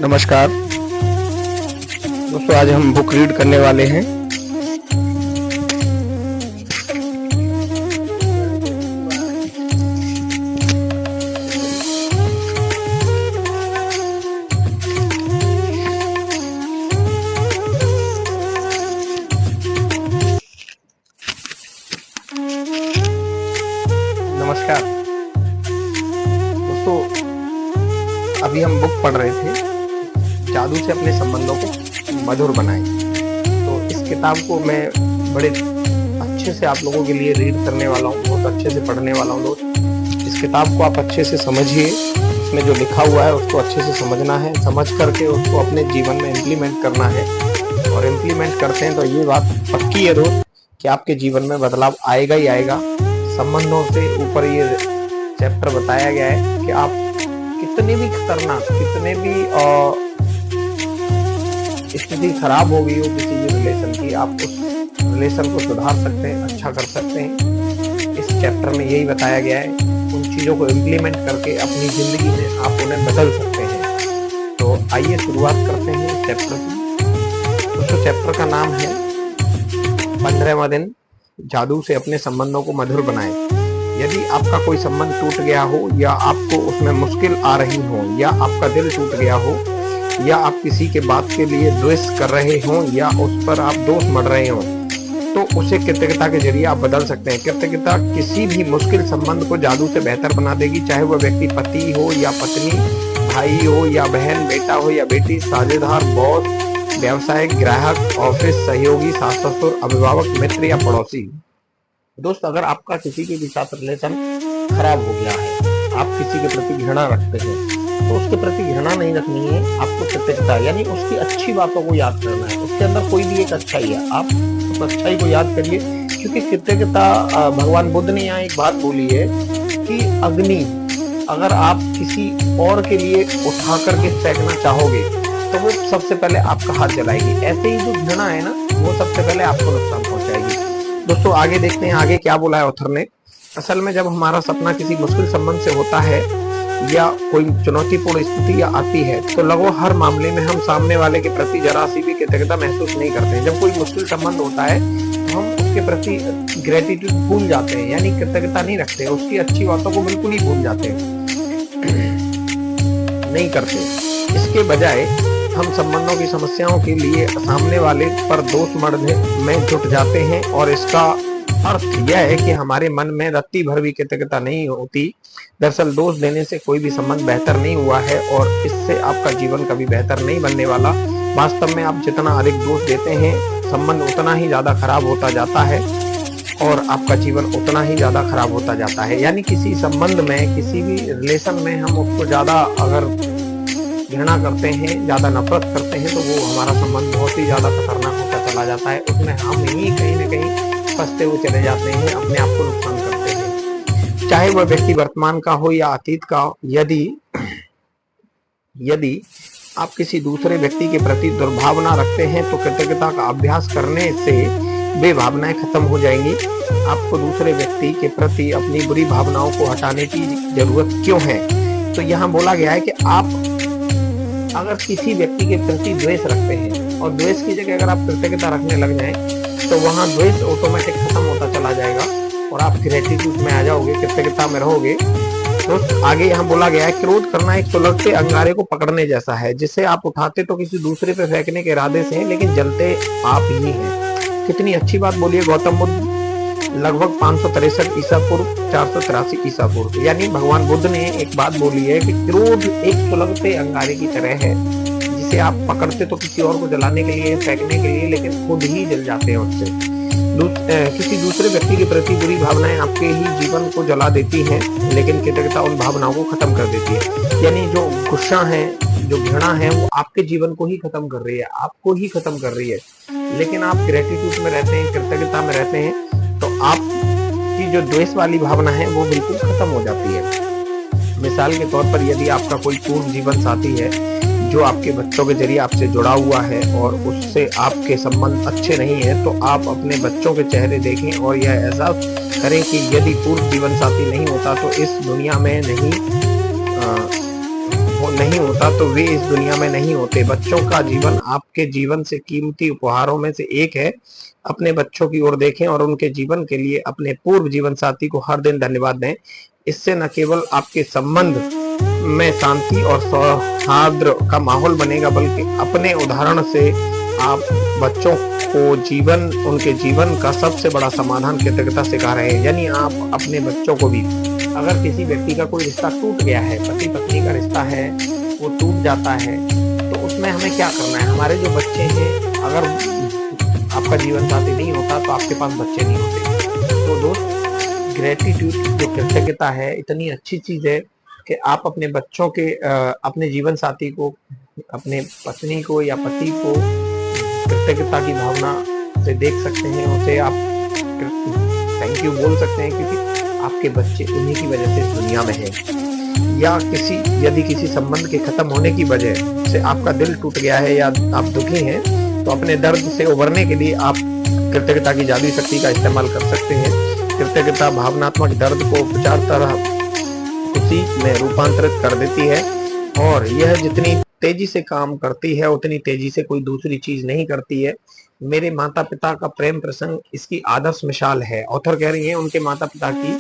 नमस्कार दोस्तों, आज हम बुक रीड करने वाले हैं। नमस्कार दोस्तों, अभी हम बुक पढ़ रहे थे जादू से अपने संबंधों को मधुर बनाएं। तो इस किताब को मैं बड़े अच्छे से आप लोगों के लिए रीड करने वाला हूँ, बहुत अच्छे से पढ़ने वाला हूँ। दोस्त, इस किताब को आप अच्छे से समझिए, इसमें जो लिखा हुआ है उसको अच्छे से समझना है, समझ करके उसको अपने जीवन में इम्प्लीमेंट करना है। और इम्प्लीमेंट करते हैं तो ये बात पक्की है दोस्त कि आपके जीवन में बदलाव आएगा ही आएगा। संबंधों से ऊपर ये चैप्टर बताया गया है कि आप कितने भी खतरनाक, कितने भी स्थिति खराब हो गई हो किसी भी रिलेशन की, आप उस रिलेशन को सुधार सकते हैं, अच्छा कर सकते हैं। इस चैप्टर में यही बताया गया है। उन चीजों को इम्प्लीमेंट करके अपनी जिंदगी में आप उन्हें बदल सकते हैं। तो आइए शुरुआत करते हैं चैप्टर की। दोस्तों, चैप्टर का नाम है 15वां दिन, जादू से अपने संबंधों को मधुर बनाएं। यदि आपका कोई संबंध टूट गया हो, या आपको उसमें मुश्किल आ रही हो, या आपका दिल टूट गया हो, या आप किसी के बात के लिए द्वेष कर रहे हो, या उस पर आप दोष मढ़ रहे हो, तो उसे कृतज्ञता के जरिए आप बदल सकते हैं। कृतज्ञता किसी भी मुश्किल संबंध को जादू से बेहतर बना देगी, चाहे वह व्यक्ति पति हो या पत्नी, भाई हो या बहन, बेटा हो या बेटी, साझेदार, बॉस, व्यवसायिक, ग्राहक, ऑफिस सहयोगी, सास ससुर, अभिभावक, मित्र या पड़ोसी। दोस्त, अगर आपका किसी के भी साथ रिलेशन खराब हो गया है, आप किसी के प्रति घृणा रखते हैं, तो उसके प्रति घृणा नहीं रखनी है, आपको कृतज्ञता यानी उसकी अच्छी बातों को याद करना है। उसके अंदर कोई भी एक अच्छाई है, आप उस अच्छाई को याद करिए। क्योंकि कृतज्ञता, भगवान बुद्ध ने यहाँ एक बात बोली है कि अग्नि अगर आप किसी और के लिए उठा करके फेंकना चाहोगे तो वो सबसे पहले आपका हाथ जलाएगी। ऐसे ही जो घृणा है ना, वो सबसे पहले आपको नुकसान पहुंचाएगी। दोस्तों, आगे देखते हैं आगे क्या बोला है ऑथर ने। असल में जब हमारा सपना किसी मुश्किल संबंध से होता है या कोई चुनौतीपूर्ण स्थिति आती है, तो लगभग हर मामले में हम सामने वाले के प्रति जरा सी भी कृतज्ञता महसूस नहीं करते हैं। जब कोई मुश्किल संबंध होता है तो हम उसके प्रति ग्रेटिट्यूड भूल जाते हैं, यानी कृतज्ञता नहीं रखते, उसकी अच्छी बातों को बिल्कुल ही भूल जाते हैं, नहीं करते। इसके बजाय हम संबंधों की समस्याओं के लिए सामने वाले पर दोष मढ़ने में जुट जाते हैं, और इसका अर्थ यह है कि हमारे मन में रत्ती भर भी कृतज्ञता नहीं होती। दरअसल दोष देने से कोई भी संबंध बेहतर नहीं हुआ है, और इससे आपका जीवन कभी बेहतर नहीं बनने वाला। वास्तव में आप जितना अधिक दोष देते हैं, संबंध उतना ही ज्यादा खराब होता जाता है, और आपका जीवन उतना ही ज्यादा खराब होता जाता है। यानी किसी संबंध में, किसी भी रिलेशन में हम उसको ज्यादा अगर घृणा करते हैं, ज्यादा नफरत करते हैं, तो वो हमारा संबंध बहुत ही ज्यादा खतरनाक होता चला जाता है। उसमें हम ही कहीं न कहीं फंसते हुए चले जाते हैं, अपने आप को नुकसान करते हैं, चाहे वह व्यक्ति वर्तमान का हो या अतीत का। यदि आप किसी दूसरे व्यक्ति के प्रति दुर्भावना रखते हैं, तो कृतज्ञता का अभ्यास करने से वे भावनाएं खत्म हो जाएंगी। आपको दूसरे व्यक्ति के प्रति अपनी बुरी भावनाओं को हटाने की जरूरत क्यों है? तो यहाँ बोला गया है कि आप अगर किसी व्यक्ति के प्रति द्वेष रखते हैं, और द्वेष की जगह अगर आप कृतज्ञता रखने लग जाएं, तो वहां द्वेष ऑटोमेटिक खत्म होता चला जाएगा, और आप ग्रेटिट्यूड में आ जाओगे, कृतज्ञता में रहोगे। तो आगे यहाँ बोला गया है, क्रोध करना एक सुलगते अंगारे को पकड़ने जैसा है, जिसे आप उठाते तो किसी दूसरे पे फेंकने के इरादे से हैं, लेकिन जलते आप ही हैं। कितनी अच्छी बात बोली है गौतम बुद्ध। लगभग 563 ईसा पूर्व 483 ईसा पूर्व, यानी भगवान बुद्ध ने एक बात बोली है कि क्रोध एक सुलगते अंगारे की तरह है, जिसे आप पकड़ते तो किसी और को जलाने के लिए, फेंकने के लिए, लेकिन खुद ही जल जाते हैं उससे। किसी दूसरे व्यक्ति के प्रति बुरी भावनाएं आपके ही जीवन को जला देती हैं, लेकिन कृतज्ञता उन भावनाओं को खत्म कर देती है। यानी जो गुस्सा है, जो घृणा है, वो आपके जीवन को ही खत्म कर रही है, आपको ही खत्म कर रही है। लेकिन आप ग्रेटिट्यूड में रहते हैं, कृतज्ञता में रहते हैं, तो आपकी जो द्वेष वाली भावना है वो बिल्कुल खत्म हो जाती है। मिसाल के तौर पर, यदि आपका कोई पूर्ण जीवन साथी है जो आपके बच्चों के जरिए आपसे जुड़ा हुआ है, और उससे आपके संबंध अच्छे नहीं है, तो आप अपने बच्चों के चेहरे देखें और यह एहसास करें कि यदि पूर्ण जीवन साथी नहीं होता तो इस दुनिया में नहीं हो होता तो वे इस दुनिया में नहीं होते। बच्चों का जीवन आपके जीवन से कीमती उपहारों में से एक है। अपने बच्चों की ओर देखें और उनके जीवन के लिए अपने पूर्व जीवन साथी को हर दिन धन्यवाद दें। इससे न केवल आपके संबंध में शांति और सौहार्द का माहौल बनेगा, बल्कि अपने उदाहरण से आप बच्चों को उनके जीवन का सबसे बड़ा समाधान कृतज्ञता सिखा रहे हैं। यानी आप अपने बच्चों को भी, अगर किसी व्यक्ति का कोई रिश्ता टूट गया है, पति पत्नी का रिश्ता है वो टूट जाता है, तो उसमें हमें क्या करना है? हमारे जो बच्चे हैं, अगर आपका जीवन साथी नहीं होता तो आपके पास बच्चे नहीं होते। तो दोस्त, ग्रेटिट्यूड जो कृतज्ञता है, इतनी अच्छी चीज है कि आप अपने बच्चों के अपने जीवन साथी को, अपने पत्नी को या पति को कृतज्ञता की भावना से देख सकते हैं, उसे आप थैंक यू बोल सकते हैं, क्योंकि आपके बच्चे उन्हीं की वजह से इस दुनिया में हैं। या यदि किसी संबंध के खत्म होने की वजह से आपका दिल टूट गया है या आप दुखी हैं, तो अपने दर्द से उबरने के लिए आप कृतज्ञता की जादुई शक्ति का इस्तेमाल कर सकते हैं। कृतज्ञता भावनात्मक दर्द को उपचार तरह खुशी में रूपांतरित कर देती है, और यह जितनी तेजी से काम करती है उतनी तेजी से कोई दूसरी चीज नहीं करती है। मेरे माता पिता का प्रेम प्रसंग इसकी आदर्श मिसाल है। ऑथर कह रही है उनके माता पिता की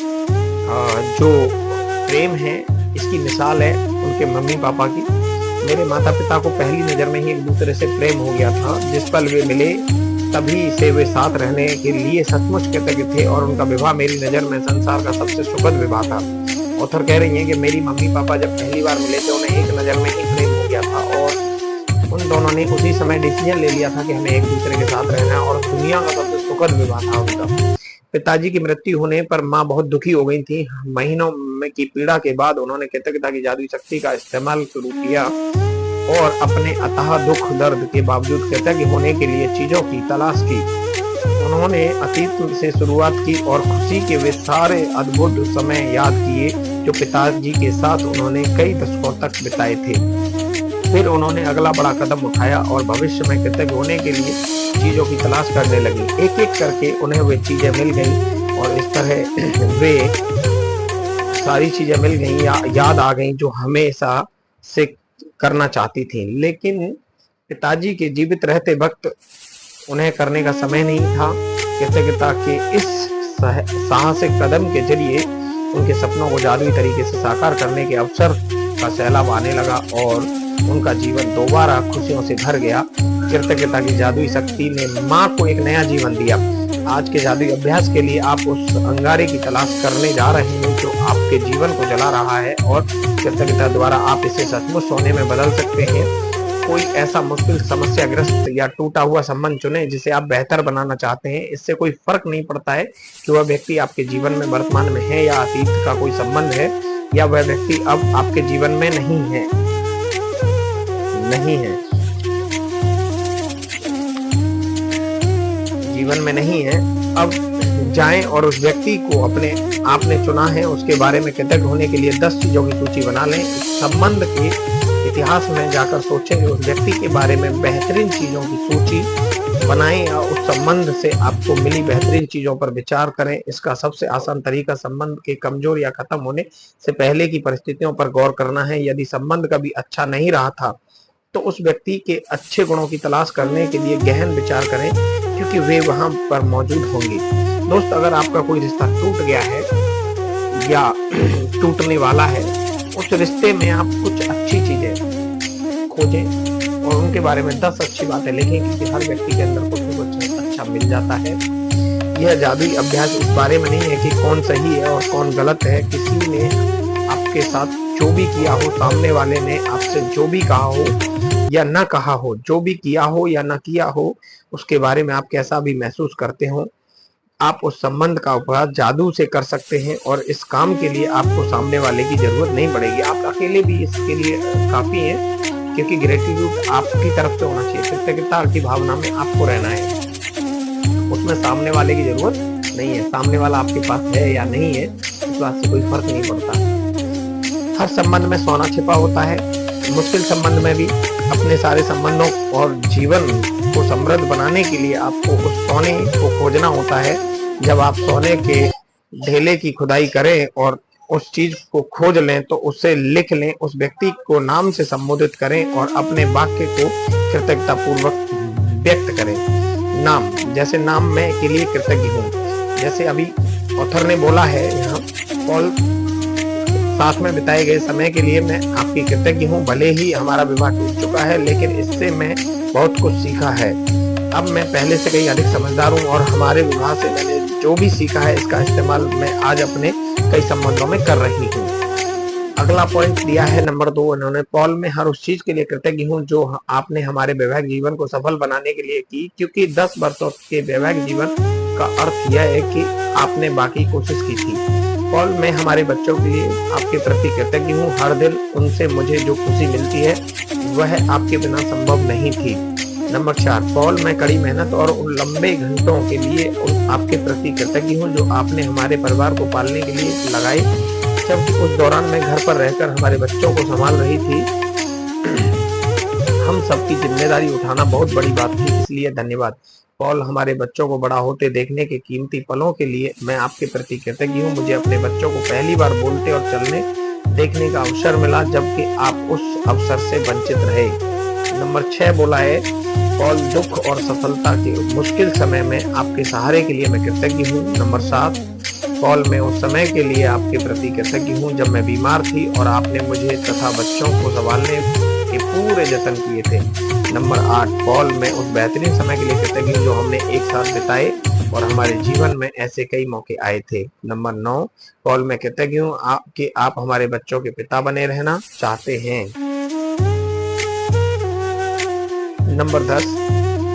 जो प्रेम है इसकी मिसाल है उनके मम्मी पापा की। मेरे माता पिता को पहली नजर में ही एक दूसरे से प्रेम हो गया था। जिस पल वे मिले तभी से वे साथ रहने के लिए सचमुच कृतज्ञ थे, और उनका विवाह मेरी नजर में संसार का सबसे सुखद विवाह था। ऑथर कह रही हैं कि मेरी मम्मी पापा जब पहली बार मिले थे उन्हें एक नजर में ही प्रेम हो गया था, और उन दोनों ने उसी समय डिसीजन ले लिया था कि हमें एक दूसरे के साथ रहना है, और दुनिया का सबसे सुखद विवाह था उनका। पिताजी की मृत्यु होने पर माँ बहुत दुखी हो गई थी। महीनों में की पीड़ा के बाद उन्होंने कृतज्ञता की जादुई शक्ति का इस्तेमाल शुरू किया और अपने अथाह दुख दर्द के बावजूद कृतज्ञ होने के लिए चीजों की तलाश की। उन्होंने अतीत से शुरुआत की और खुशी के वे सारे अद्भुत समय याद किए जो पिताजी के साथ उन्होंने कई दशकों तक बिताए थे। फिर उन्होंने अगला बड़ा कदम उठाया और भविष्य में कृतज्ञ होने के लिए चीजों की तलाश करने लगी। एक एक करके उन्हें वे चीजें मिल गईं, और इस तरह वे सारी चीजें मिल गईं या याद आ गईं जो हमेशा से करना चाहती थी, लेकिन पिताजी के जीवित रहते वक्त उन्हें करने का समय नहीं था। कृतज्ञता के इस साहसिक कदम के जरिए उनके सपनों को जादुई तरीके से साकार करने के अवसर का सैलाब आने लगा और उनका जीवन दोबारा खुशियों से भर गया। कृतज्ञता की जादुई शक्ति ने माँ को एक नया जीवन दिया। आज के जादुई अभ्यास के लिए आप उस अंगारे की तलाश करने जा रहे हैं जो आपके जीवन को जला रहा है, और कृतज्ञता द्वारा आप इसे सचमुच सोने में बदल सकते हैं। कोई ऐसा मुश्किल, समस्याग्रस्त या टूटा हुआ संबंध चुने जिसे आप बेहतर बनाना चाहते हैं। इससे कोई फर्क नहीं पड़ता है कि वह व्यक्ति आपके जीवन में वर्तमान में है या अतीत का कोई संबंध है, या वह व्यक्ति अब आपके जीवन में नहीं है। जीवन में नहीं है। अब जाएं और उस व्यक्ति को आपने चुना है उसके बारे में कृतज्ञ होने के लिए 10 चीजों की सूची बना लें। इस संबंध के इतिहास में जाकर सोचें, उस व्यक्ति के बारे में बेहतरीन चीजों की सूची बनाएं या उस संबंध से आपको मिली बेहतरीन चीजों पर विचार करें। इसका सबसे आसान तरीका संबंध के कमजोर या खत्म होने से पहले की परिस्थितियों पर गौर करना है। यदि संबंध कभी अच्छा नहीं रहा था तो उस व्यक्ति के अच्छे गुणों की तलाश करने के लिए गहन विचार करें, क्योंकि वे वहां पर मौजूद होंगे। दोस्त, अगर आपका कोई रिश्ता टूट गया है या टूटने वाला है, उस रिश्ते में आप कुछ अच्छी चीजें खोजें और उनके बारे में 10 अच्छी बातें लिखें, क्योंकि हर व्यक्ति के अंदर कुछ न कुछ अच्छा मिल जाता है। यह जादुई अभ्यास इस बारे में नहीं है कि कौन सही है और कौन गलत है। किसी ने आपके साथ जो भी किया हो, सामने वाले ने आपसे जो भी कहा हो या न कहा हो, जो भी किया हो या न किया हो, उसके बारे में आप कैसा भी महसूस करते हो, आप उस संबंध का उपहार जादू से कर सकते हैं। और इस काम के लिए आपको सामने वाले की जरूरत नहीं पड़ेगी। आप अकेले भी इसके लिए काफी हैं, क्योंकि ग्रेटिट्यूड आपकी तरफ से होना चाहिए। कृतज्ञता की भावना में आपको रहना है, उसमें सामने वाले की जरूरत नहीं है। सामने वाला आपके पास है या नहीं है, इस बात से कोई फर्क नहीं पड़ता। हर संबंध में सोना छिपा होता है। मुश्किल संबंध में भी अपने सारे संबंधों और जीवन को समृद्ध बनाने के लिए आपको उस सोने को खोजना होता है। जब आप सोने के ढेले की खुदाई करें और उस चीज को खोज लें तो उसे लिख लें, उस व्यक्ति को नाम से संबोधित करें और अपने वाक्य को कृतज्ञता पूर्वक व्यक्त करें। नाम, जैसे नाम मैं के लिए कृतज्ञ हूँ। जैसे अभी ऑथर ने बोला है यहाँ, पॉल साथ में बिताए गए समय के लिए मैं आपकी कृतज्ञ हूँ। भले ही हमारा विवाह टूट चुका है, लेकिन इससे मैं बहुत कुछ सीखा है। अब मैं पहले से कहीं अधिक समझदार हूँ और हमारे विवाह से मैंने जो भी सीखा है इसका इस्तेमाल मैं आज अपने कई संबंधों में कर रही हूँ। अगला पॉइंट दिया है नंबर 2, इन्होंने, पॉल मैं हर उस चीज के लिए कृतज्ञ हूँ जो आपने हमारे वैवाहिक जीवन को सफल बनाने के लिए की, क्योंकि 10 वर्षों के वैवाहिक जीवन का अर्थ यह है कि आपने बाकी कोशिश की थी। पॉल मैं हमारे बच्चों के लिए आपके प्रति कृतज्ञ हूँ। हर दिन उनसे मुझे जो खुशी मिलती है वह आपके बिना संभव नहीं थी। नंबर 4, पॉल मैं कड़ी मेहनत और उन लंबे घंटों के लिए आपके प्रति कृतज्ञ हूँ जो आपने हमारे परिवार को पालने के लिए लगाए, जबकि उस दौरान मैं घर पर रहकर हमारे बच्चों को संभाल रही थी। हम सबकी जिम्मेदारी उठाना बहुत बड़ी बात थी, इसलिए धन्यवाद। पॉल हमारे बच्चों को बड़ा होते देखने के कीमती पलों के लिए मैं आपके प्रति कृतज्ञ हूँ। मुझे अपने बच्चों को पहली बार बोलते और चलने देखने का अवसर मिला, जबकि आप उस अवसर से वंचित रहे। नंबर 6 बोला है, पॉल दुख और सफलता के मुश्किल समय में आपके सहारे के लिए मैं कृतज्ञ हूँ। नंबर 7, पॉल मैं उस समय के लिए आपके प्रति कृतज्ञ हूँ जब मैं बीमार थी और आपने मुझे तथा बच्चों को संभालने के पूरे जतन किए थे। नंबर 8, पॉल मैं उस बेहतरीन समय के लिए कृतज्ञ हूँ जो हमने एक साथ बिताए और हमारे जीवन में ऐसे कई मौके आए थे। नंबर 9, पॉल मैं कृतज्ञ हूँ कि आप हमारे बच्चों के पिता बने रहना चाहते हैं। नंबर 10,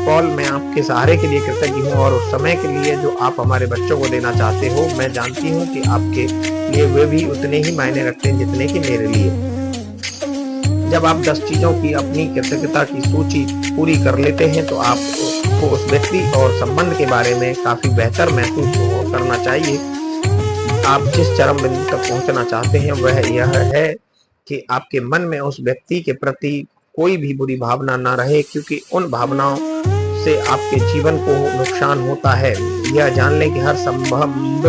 पॉल मैं आपके सहारे के लिए कृतज्ञ हूँ और उस समय के लिए जो आप हमारे बच्चों को देना चाहते हो। मैं जानती हूँ कि आपके लिए वे भी उतने ही मायने रखते हैं जितने कि मेरे लिए। जब आप 10 चीजों की अपनी कृतज्ञता की सूची पूरी कर लेते हैं तो आपको उस व्यक्ति और संबंध के बारे में काफी बेहतर महसूस करना चाहिए। आप जिस चरम बिंदु तक पहुंचना चाहते हैं वह यह है कि आपके मन में उस व्यक्ति के प्रति कोई भी बुरी भावना ना रहे, क्योंकि उन भावनाओं से आपके जीवन को नुकसान होता है। यह जान लें कि हर संबंध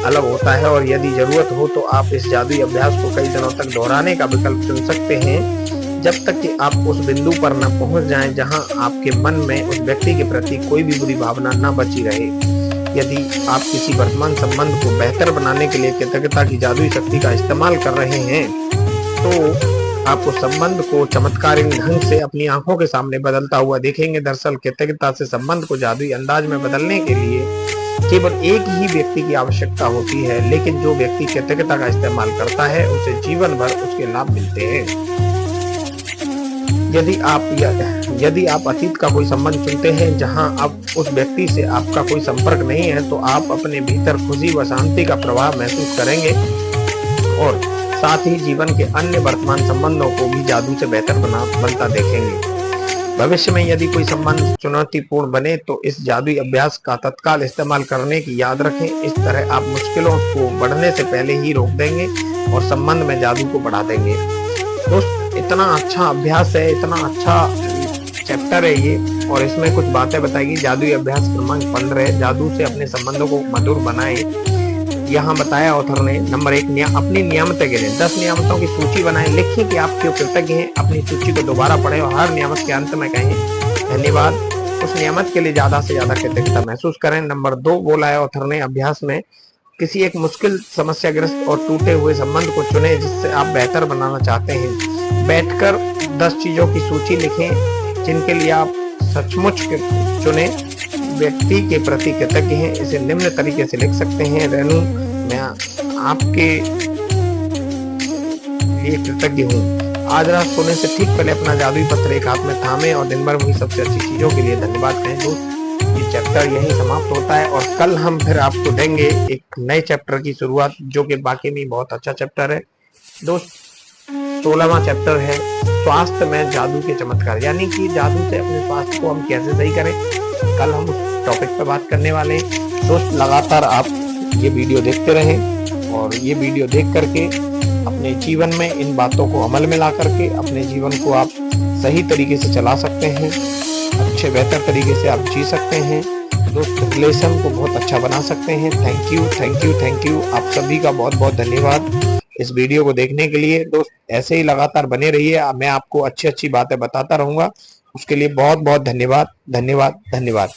अलग होता है और यदि जरूरत हो तो आप इस जादुई अभ्यास को कई दिनों तक दोहराने का विकल्प चुन सकते हैं, जब तक कि आप उस बिंदु पर न पहुंच जाएं जहां आपके मन में उस व्यक्ति के प्रति कोई भी बुरी भावना न बची रहे। यदि आप किसी वर्तमान संबंध को बेहतर बनाने के लिए कृतज्ञता की जादुई शक्ति का इस्तेमाल कर रहे हैं तो आप उस संबंध को चमत्कारिक ढंग से अपनी आंखों के सामने बदलता हुआ देखेंगे। दरअसल कृतज्ञता से संबंध को जादुई अंदाज में बदलने के लिए केवल एक ही व्यक्ति की आवश्यकता होती है, लेकिन जो व्यक्ति कृतज्ञता का इस्तेमाल करता है उसे जीवन भर उसके लाभ मिलते हैं। यदि आप अतीत का कोई संबंध चुनते हैं जहां अब उस व्यक्ति से आपका कोई संपर्क नहीं है, तो आप अपने भीतर खुशी व शांति का प्रभाव महसूस करेंगे और साथ ही जीवन के अन्य वर्तमान संबंधों को भी जादू से बेहतर बनता देखेंगे। भविष्य में यदि कोई संबंध चुनौतीपूर्ण बने तो इस जादुई अभ्यास का तत्काल इस्तेमाल करने की याद रखें। इस तरह आप मुश्किलों को बढ़ने से पहले ही रोक देंगे और संबंध में जादू को बढ़ा देंगे। दोस्त, इतना अच्छा अभ्यास है, इतना अच्छा चैप्टर है ये, और इसमें कुछ बातें बताएगी। जादुई अभ्यास क्रमांक 15, जादू से अपने संबंधों को मधुर बनाए। यहाँ बताया ऑथर ने, नंबर 1, अपनी नियमतें गिनें। 10 नियमतों की सूची बनाएं। लिखिए कि आप क्यों कृतज्ञ हैं। अपनी सूची को दोबारा पढ़ें और हर नियमत के अंत में कहें धन्यवाद। उस नियमत के लिए ज्यादा से ज्यादा कृतज्ञता महसूस करें। नंबर 2 बोला है ऑथर ने, अभ्यास में किसी एक मुश्किल, समस्याग्रस्त और टूटे हुए संबंध को चुने जिससे आप बेहतर बनाना चाहते हैं। बैठकर 10 चीजों की सूची लिखें जिनके लिए आप सचमुच चुने व्यक्ति के प्रति कृतज्ञ हैं। इसे निम्न तरीके से लिख सकते हैं। रेनू, मैं आपके लिए कृतज्ञ हूँ। आज रात सोने से ठीक पहले अपना जादुई पत्र एक हाथ में थामे और दिन भर हुई सबसे अच्छी चीजों के लिए धन्यवाद कहें। दोस्त, ये चैप्टर यही समाप्त होता है और कल हम फिर आपको देंगे एक नए चैप्टर की शुरुआत, जो कि बाकी में बहुत अच्छा चैप्टर है। दोस्त, 16वां चैप्टर है स्वास्थ्य में जादू के चमत्कार, यानी कि जादू से अपने स्वास्थ्य को हम कैसे सही करें। कल हम उस टॉपिक पर बात करने वाले हैं। दोस्त, लगातार आप ये वीडियो देखते रहें और ये वीडियो देख करके अपने जीवन में इन बातों को अमल में ला करके अपने जीवन को आप सही तरीके से चला सकते हैं, अच्छे बेहतर तरीके से आप जी सकते हैं। दोस्त रिलेशन को बहुत अच्छा बना सकते हैं। Thank you, thank you, thank you. आप सभी का बहुत बहुत धन्यवाद इस वीडियो को देखने के लिए। दोस्त ऐसे ही लगातार बने रहिए, मैं आपको अच्छी अच्छी बातें बताता रहूंगा। उसके लिए बहुत बहुत धन्यवाद, धन्यवाद, धन्यवाद।